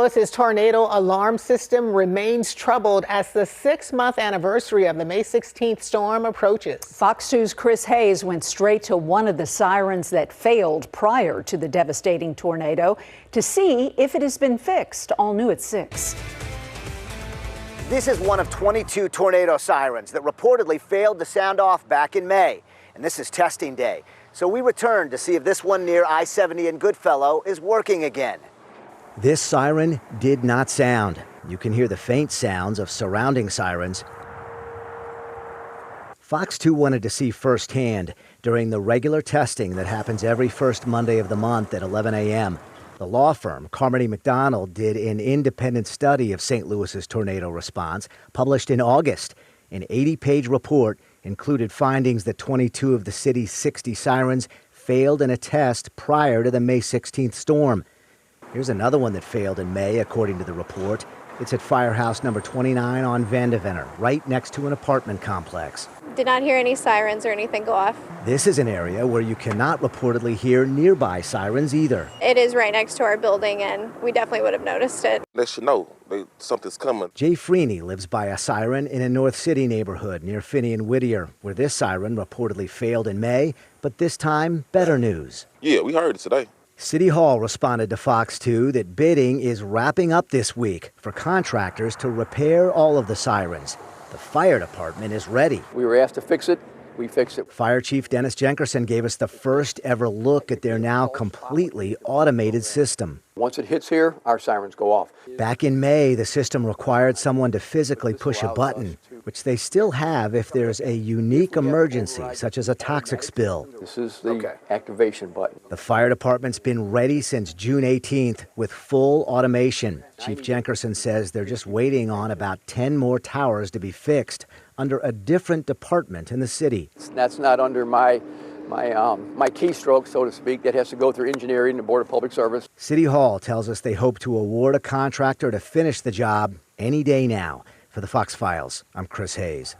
Lewis's tornado alarm system remains troubled as the 6-month anniversary of the May 16th storm approaches. Fox 2's Chris Hayes went straight to one of the sirens that failed prior to the devastating tornado to see if it has been fixed. All new at 6. This is one of 22 tornado sirens that reportedly failed to sound off back in May. And this is testing day. So we returned to see if this one near I-70 in Goodfellow is working again. This siren did not sound. You can hear the faint sounds of surrounding sirens. Fox 2 wanted to see firsthand during the regular testing that happens every first Monday of the month at 11 a.m. The law firm Carmody McDonald did an independent study of St. Louis's tornado response, published in August. An 80-page report included findings that 22 of the city's 60 sirens failed in a test prior to the May 16th storm. Here's another one that failed in May, according to the report. It's at Firehouse number 29 on Vandevenner, right next to an apartment complex. Did not hear any sirens or anything go off. This is an area where you cannot reportedly hear nearby sirens either. It is right next to our building, and we definitely would have noticed it. Let you know something's coming. Jay Freeney lives by a siren in a North City neighborhood near Finney and Whittier, where this siren reportedly failed in May, but this time, better news. Yeah, we heard it today. City Hall responded to Fox 2 that bidding is wrapping up this week for contractors to repair all of the sirens. The fire department is ready. We were asked to fix it. We fixed it. Fire Chief Dennis Jenkerson gave us the first ever look at their now completely automated system. Once it hits here, our sirens go off. Back in May, the system required someone to physically push a button, which they still have if there's a unique emergency, such as a toxic spill. This is the activation button. The fire department's been ready since June 18th with full automation. Chief Jenkerson says they're just waiting on about 10 more towers to be fixed under a different department in the city. That's not under my keystroke, so to speak. That has to go through engineering and the Board of Public Service. City Hall tells us they hope to award a contractor to finish the job any day now. For the Fox Files, I'm Chris Hayes.